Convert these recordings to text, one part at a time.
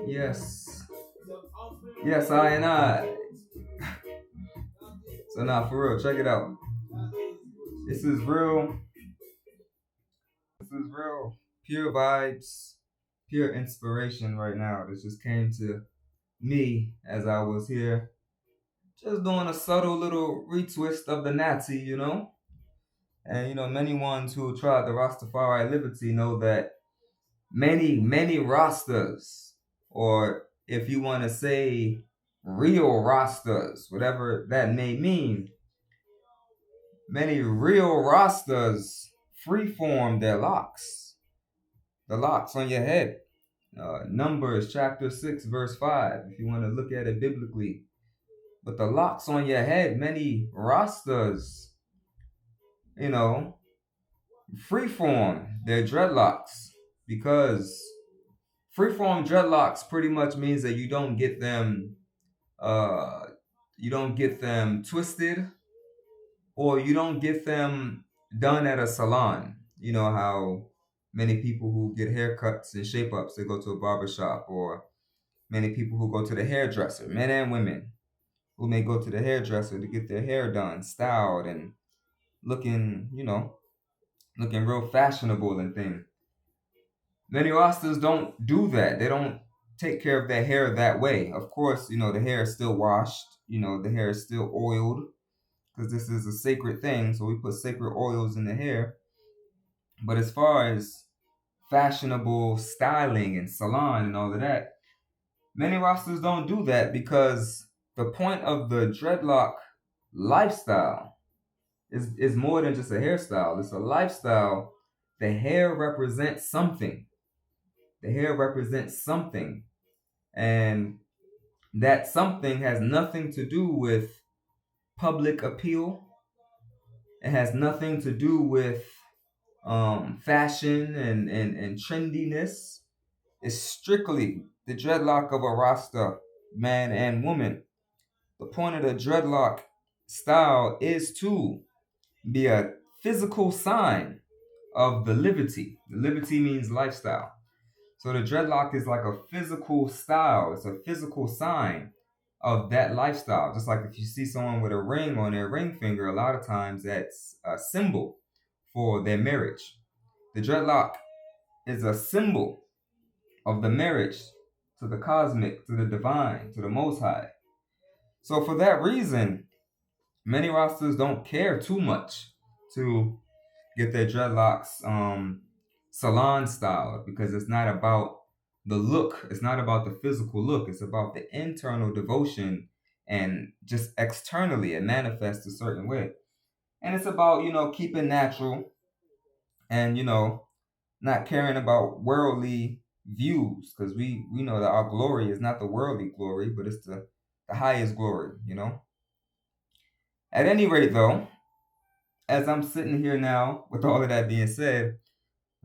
Yes. Yes, I and I. So now for real, check it out. This is real. This is real. Pure vibes, pure inspiration right now. This just came to me as I was here, just doing a subtle little retwist of the Nazi, And many ones who tried the Rastafari liberty know that many Rastas, or if you want to say real Rastas, whatever that may mean, many real Rastas freeform their locks, the locks on your head. Numbers chapter 6, verse 5, if you want to look at it biblically. But the locks on your head, many Rastas, you know, freeform their dreadlocks because freeform dreadlocks pretty much means that uh you don't get them twisted, or you don't get them done at a salon. You know how many people who get haircuts and shape ups, they go to a barber shop, or many people who go to the hairdresser, men and women, who may go to the hairdresser to get their hair done, styled, and looking, looking real fashionable and things. Many Rastas don't do that. They don't take care of their hair that way. Of course, the hair is still washed, the hair is still oiled, because this is a sacred thing. So we put sacred oils in the hair. But as far as fashionable styling and salon and all of that, many Rastas don't do that because the point of the dreadlock lifestyle is more than just a hairstyle. It's a lifestyle. The hair represents something. The hair represents something. And that something has nothing to do with public appeal. It has nothing to do with fashion and trendiness. It's strictly the dreadlock of a Rasta man and woman. The point of the dreadlock style is to be a physical sign of the liberty. The liberty means lifestyle. So the dreadlock is like a physical style. It's a physical sign of that lifestyle. Just like if you see someone with a ring on their ring finger, a lot of times that's a symbol for their marriage. The dreadlock is a symbol of the marriage to the cosmic, to the divine, to the most high. So for that reason, many rosters don't care too much to get their dreadlocks salon style, because it's not about the look. It's not about the physical look. It's about the internal devotion, and just externally it manifests a certain way. And it's about, keeping natural, and, not caring about worldly views, because we know that our glory is not the worldly glory, but it's the highest glory. At any rate, though, as I'm sitting here now, with all of that being said,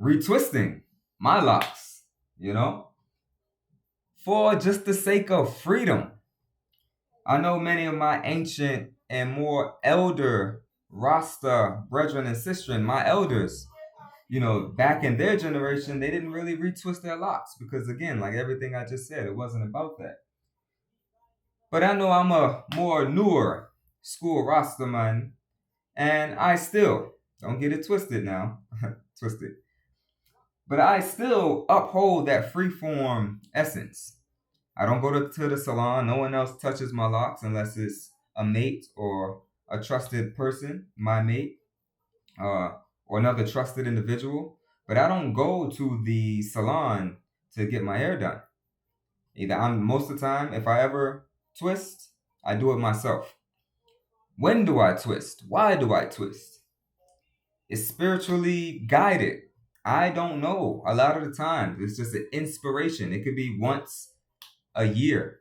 retwisting my locks, for just the sake of freedom. I know many of my ancient and more elder Rasta brethren and sistren, my elders, back in their generation, they didn't really retwist their locks because, again, like everything I just said, it wasn't about that. But I know I'm a more newer school Rasta man, and I still, don't get it twisted now, twisted, but I still uphold that freeform essence. I don't go to the salon. No one else touches my locks unless it's a mate or a trusted person, my mate, uh, or another trusted individual. But I don't go to the salon to get my hair done. Either most of the time, if I ever twist, I do it myself. When do I twist? Why do I twist? It's spiritually guided. I don't know. A lot of the time, it's just an inspiration. It could be once a year.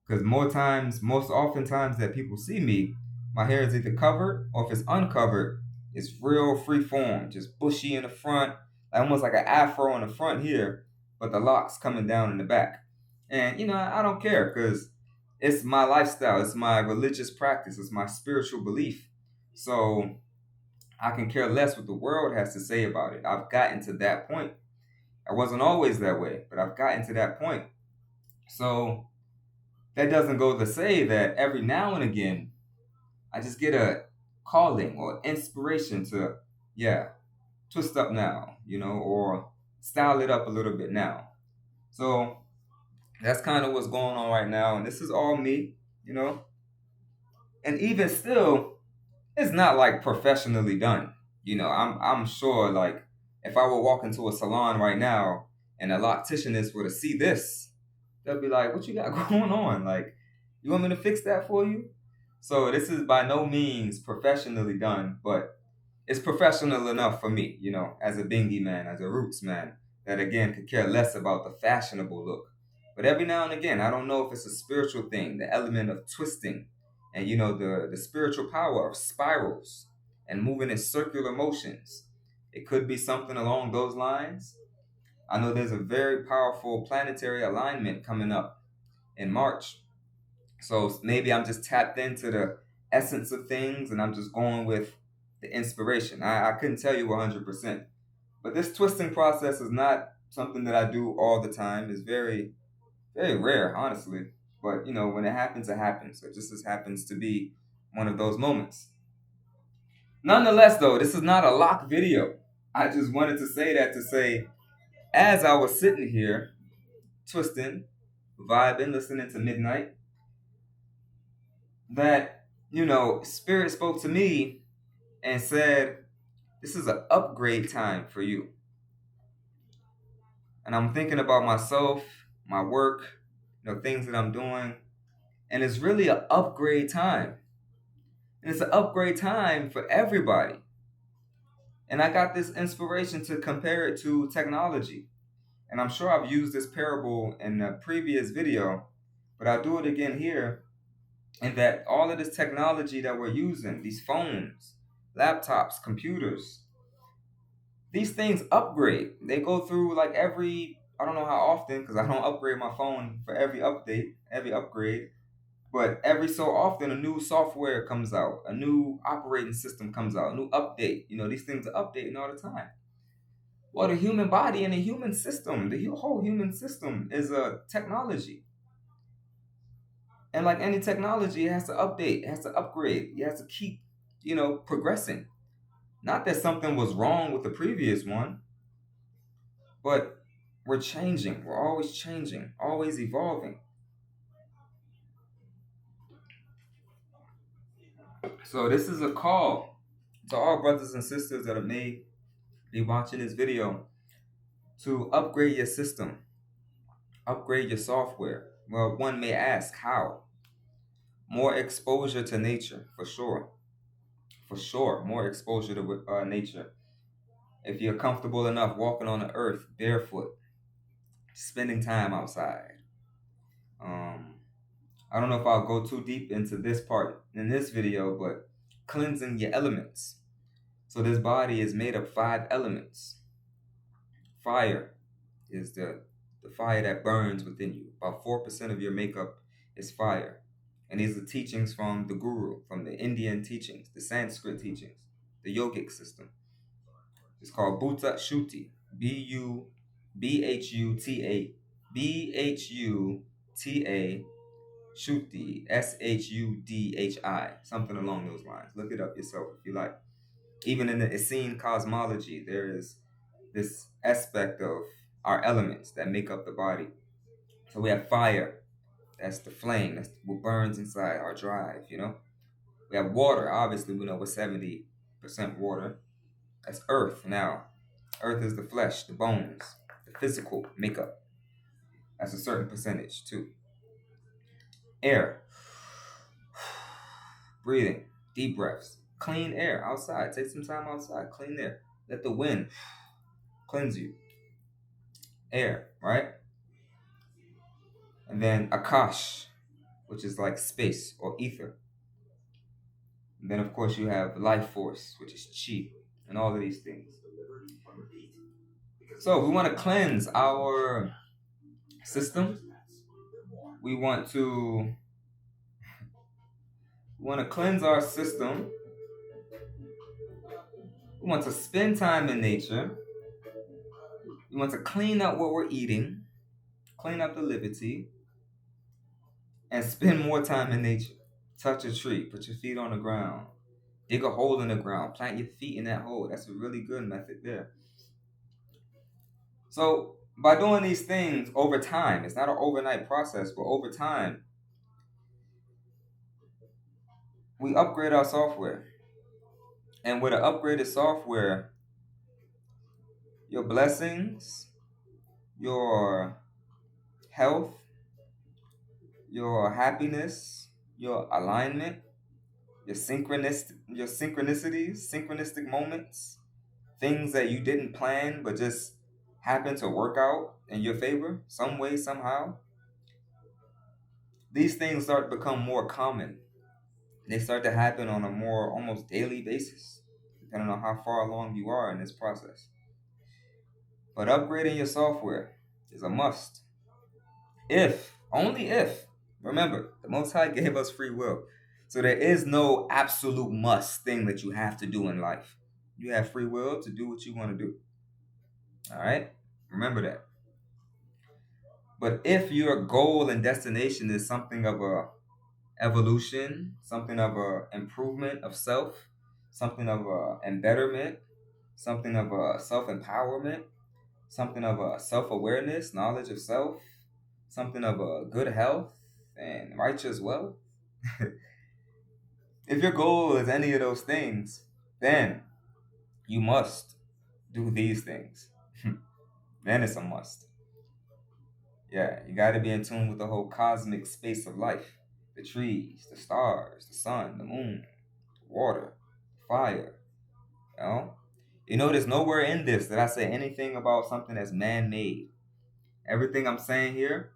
Because most oftentimes that people see me, my hair is either covered, or if it's uncovered, it's real free form, just bushy in the front, almost like an afro in the front here, but the locks coming down in the back. And I don't care, because it's my lifestyle, it's my religious practice, it's my spiritual belief. So I can care less what the world has to say about it. I've gotten to that point. I wasn't always that way, but I've gotten to that point. So that doesn't go to say that every now and again I just get a calling or inspiration to, yeah, twist up now, or style it up a little bit now. So that's kind of what's going on right now. And this is all me, you know. And even still, it's not like professionally done. I'm sure like if I were walk into a salon right now and a locticianist were to see this, they'll be like, "What you got going on? Like, you want me to fix that for you?" So this is by no means professionally done, but it's professional enough for me, as a bingy man, as a roots man, that again could care less about the fashionable look. But every now and again, I don't know if it's a spiritual thing, the element of twisting, and the spiritual power of spirals and moving in circular motions. It could be something along those lines. I know there's a very powerful planetary alignment coming up in March. So maybe I'm just tapped into the essence of things and I'm just going with the inspiration. I couldn't tell you 100%. But this twisting process is not something that I do all the time. It's very, very rare, honestly. But, when it happens, it happens. So it just happens to be one of those moments. Nonetheless, though, this is not a lock video. I just wanted to say that to say, as I was sitting here, twisting, vibing, listening to Midnight, that, Spirit spoke to me and said, this is an upgrade time for you. And I'm thinking about myself, my work, things that I'm doing. And it's really an upgrade time. And it's an upgrade time for everybody. And I got this inspiration to compare it to technology. And I'm sure I've used this parable in a previous video, but I'll do it again here. And that all of this technology that we're using, these phones, laptops, computers, these things upgrade. They go through like I don't know how often, because I don't upgrade my phone for every update, every upgrade, but every so often a new software comes out, a new operating system comes out, a new update. These things are updating all the time. Well, the human body and the human system, the whole human system is a technology. And like any technology, it has to update, it has to upgrade, it has to keep, progressing. Not that something was wrong with the previous one, but we're changing. We're always changing, always evolving. So this is a call to all brothers and sisters that may be watching this video to upgrade your system, upgrade your software. Well, one may ask how. More exposure to nature, for sure. For sure, more exposure to nature. If you're comfortable enough walking on the earth barefoot, spending time outside. Um, I don't know if I'll go too deep into this part in this video, but cleansing your elements. So this body is made of 5 elements. Fire is the fire that burns within you. About 4% of your makeup is fire. And these are teachings from the Guru, from the Indian teachings, the Sanskrit teachings, the yogic system. It's called Bhuta Shuti. Bhuta Shuti, Shudhi, something along those lines. Look it up yourself if you like. Even in the Essene cosmology, there is this aspect of our elements that make up the body. So we have fire, that's the flame, that's what burns inside our drive, We have water, obviously we know we're 70% water. That's earth now. Earth is the flesh, the bones, the physical makeup. That's a certain percentage too. Air. Breathing, deep breaths, clean air outside. Take some time outside, clean air. Let the wind cleanse you. Air, right? And then Akash, which is like space or ether. And then, of course, you have life force, which is chi, and all of these things. So we want to cleanse our system. We want to cleanse our system. We want to spend time in nature. We want to clean up what we're eating, clean up the liberty. and spend more time in nature. Touch a tree, put your feet on the ground, dig a hole in the ground, plant your feet in that hole. That's a really good method there. So by doing these things over time, it's not an overnight process, but over time, we upgrade our software. And with an upgraded software, your blessings, your health, your happiness, your alignment, your synchronicities, synchronistic moments, things that you didn't plan but just happen to work out in your favor some way, somehow. These things start to become more common. They start to happen on a more almost daily basis, depending on how far along you are in this process. But upgrading your software is a must. If, only if, remember, the Most High gave us free will. So there is no absolute must thing that you have to do in life. You have free will to do what you want to do. All right? Remember that. But if your goal and destination is something of a evolution, something of a improvement of self, something of a embetterment, something of a self-empowerment, something of a self-awareness, knowledge of self, something of a good health and righteous wealth. If your goal is any of those things, then you must do these things. Then it's a must. Yeah, you got to be in tune with the whole cosmic space of life, the trees, the stars, the sun, the moon, water, fire. You know, there's nowhere in this that I say anything about something that's man-made. Everything I'm saying here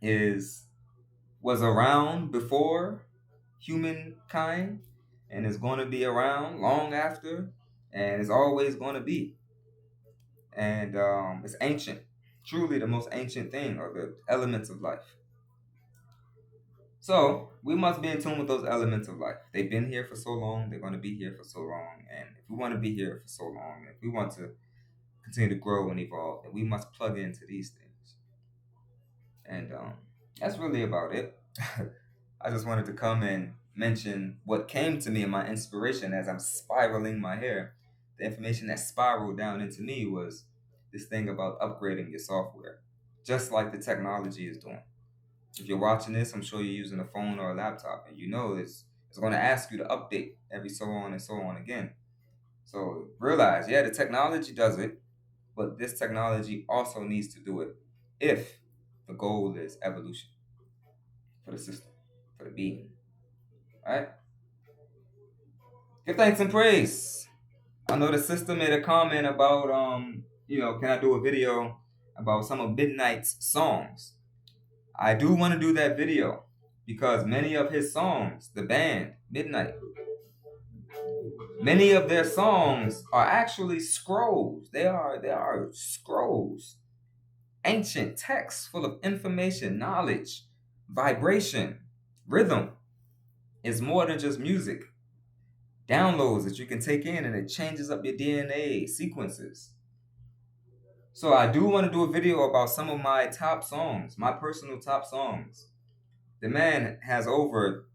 is was around before humankind and is going to be around long after and is always going to be. And it's ancient, truly the most ancient thing are the elements of life. So we must be in tune with those elements of life. They've been here for so long, they're going to be here for so long. And if we want to be here for so long, if we want to continue to grow and evolve, then we must plug into these things. And that's really about it. I just wanted to come and mention what came to me in my inspiration as I'm spiraling my hair. The information that spiraled down into me was this thing about upgrading your software, just like the technology is doing. If you're watching this, I'm sure you're using a phone or a laptop, and you know it's going to ask you to update every so on and so on again. So realize, yeah, the technology does it, but this technology also needs to do it if the goal is evolution for the system, for the being. All right? Give thanks and praise. I know the sister made a comment about can I do a video about some of Midnight's songs? I do want to do that video because many of his songs, the band Midnight, many of their songs are actually scrolls. They are scrolls, ancient texts full of information, knowledge, vibration, rhythm. It's more than just music. Downloads that you can take in and it changes up your DNA sequences. So I do want to do a video about some of my top songs, my personal top songs. The man has over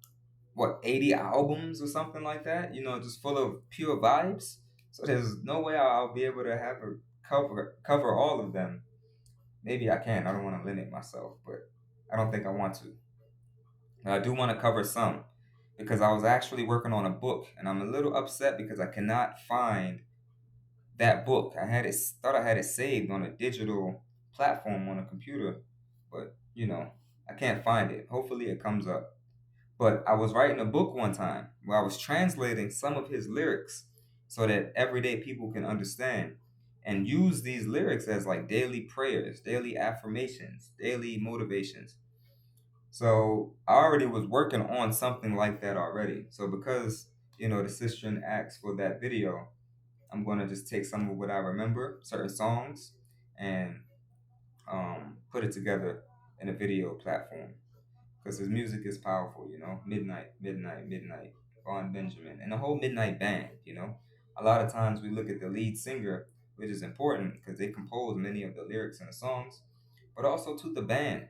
80 albums or something like that, just full of pure vibes. So there's no way I'll be able to have a cover all of them. Maybe I can. I don't want to limit myself, but I don't think I want to. But I do want to cover some because I was actually working on a book and I'm a little upset because I cannot find that book. Thought I had it saved on a digital platform on a computer, but I can't find it. Hopefully it comes up. But I was writing a book one time where I was translating some of his lyrics so that everyday people can understand and use these lyrics as like daily prayers, daily affirmations, daily motivations. So I already was working on something like that already. So because, the sister asked for that video, I'm going to just take some of what I remember, certain songs, and put it together in a video platform. Because his music is powerful, Midnight, Midnight, Midnight, Vaughn Benjamin, and the whole Midnight Band. A lot of times we look at the lead singer, which is important because they compose many of the lyrics in the songs, but also to the band.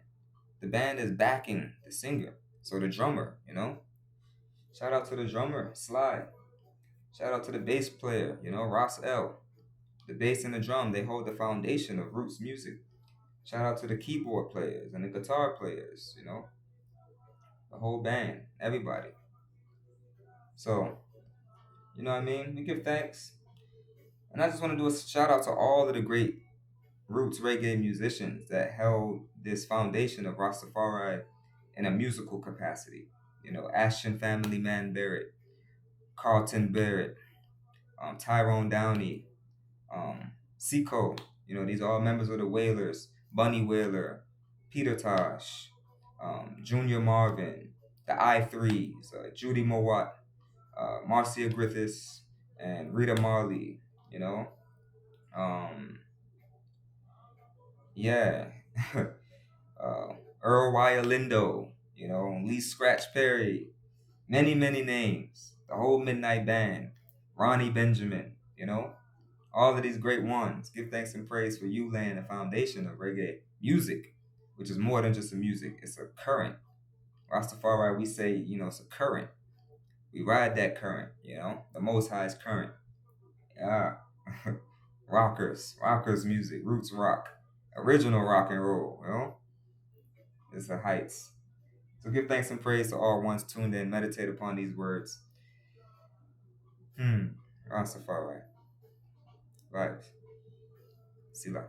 The band is backing the singer. So the drummer, shout out to the drummer, Sly. Shout out to the bass player, Ross L. The bass and the drum, they hold the foundation of roots music. Shout out to the keyboard players and the guitar players, the whole band, everybody. So, you know what I mean? We give thanks. And I just want to do a shout out to all of the great roots reggae musicians that held this foundation of Rastafari in a musical capacity. Ashton Family Man Barrett, Carlton Barrett, Tyrone Downey, Seco. These are all members of the Wailers. Bunny Wailer, Peter Tosh, Junior Marvin, the I-Threes, Judy Mowat, Marcia Griffiths, and Rita Marley. You know, um, yeah, uh, Earl Lindo. Lee Scratch Perry, many many names. The whole Midnight Band, Ronnie Benjamin. All of these great ones. Give thanks and praise for you laying the foundation of reggae music, which is more than just a music. It's a current. Rastafari, we say, it's a current. We ride that current, the most highest current. Yeah. Rockers music, roots rock, original rock and roll, It's the heights. So give thanks and praise to all ones tuned in, meditate upon these words. Rastafari. Right. Sila.